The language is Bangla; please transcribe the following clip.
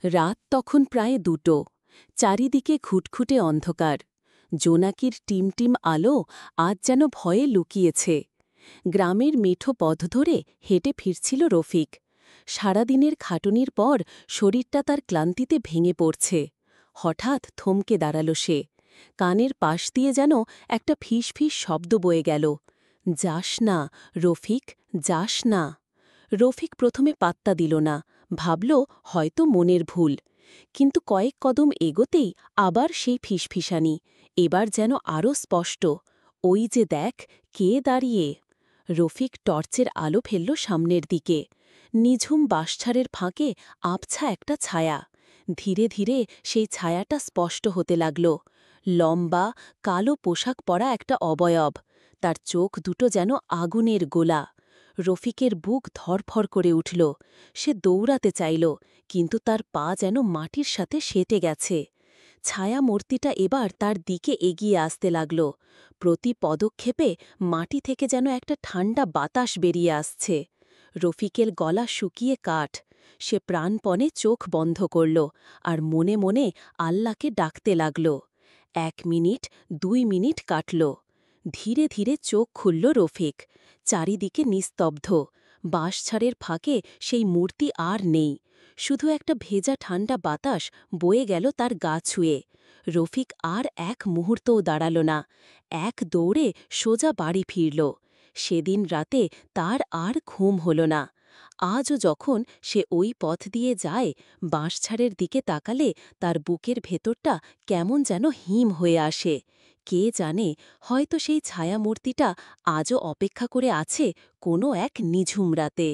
রাত তখন প্রায় 2টো। চারিদিকে খুটখুটে অন্ধকার। জোনাকির টিমটিম আলো আজ যেন ভয়ে লুকিয়েছে। গ্রামের মেঠো পথ ধরে হেঁটে ফিরছিল রফিক। সারাদিনের খাটুনির পর শরীরটা তার ক্লান্তিতে ভেঙে পড়ছে। হঠাৎ থমকে দাঁড়াল সে। কানের পাশ দিয়ে যেন একটা ফিস ফিস শব্দ বয়ে গেল। যাস না, রফিক, যাস না। রফিক প্রথমে পাত্তা দিল না, ভাবল হয়তো মনের ভুল। কিন্তু কয়েক কদম এগোতেই আবার সেই ফিসফিসানি, এবার যেন আরও স্পষ্ট। ওই যে দেখ, কে দাঁড়িয়ে। রফিক টর্চের আলো ফেলল সামনের দিকে। নিঝুম বাঁশঝাড়ের ফাঁকে আবছা একটা ছায়া। ধীরে ধীরে সেই ছায়াটা স্পষ্ট হতে লাগল। লম্বা, কালো পোশাক পরা একটা অবয়ব। তার চোখ দুটো যেন আগুনের গোলা। রফিকের বুক ধরফর করে উঠল। সে দৌড়াতে চাইল, কিন্তু তার পা যেন মাটির সাথে সেটে গেছে। ছায়ামূর্তিটা এবার তার দিকে এগিয়ে আসতে লাগল। প্রতি পদক্ষেপে মাটি থেকে যেন একটা ঠান্ডা বাতাস বেরিয়ে আসছে। রফিকের গলা শুকিয়ে কাঠ। সে প্রাণপণে চোখ বন্ধ করল আর মনে মনে আল্লাহকে ডাকতে লাগল। 1 মিনিট, 2 মিনিট কাটল। ধীরে ধীরে চোখ খুলল রফিক। চারিদিকে নিস্তব্ধ। বাঁশঝাড়ের ফাঁকে সেই মূর্তি আর নেই। শুধু একটা ভেজা ঠান্ডা বাতাস বয়ে গেল তার গা ছুঁয়ে। রফিক আর এক মুহূর্তও দাঁড়াল না। এক দৌড়ে সোজা বাড়ি ফিরল। সেদিন রাতে তার আর ঘুম হল না। আজও যখন সে ওই পথ দিয়ে যায়, বাঁশঝাড়ের দিকে তাকালে তার বুকের ভেতরটা কেমন যেন হিম হয়ে আসে। কে জানে, হয়তো সেই ছায়ামূর্তিটা আজও অপেক্ষা করে আছে কোনো এক নিঝুম রাতে।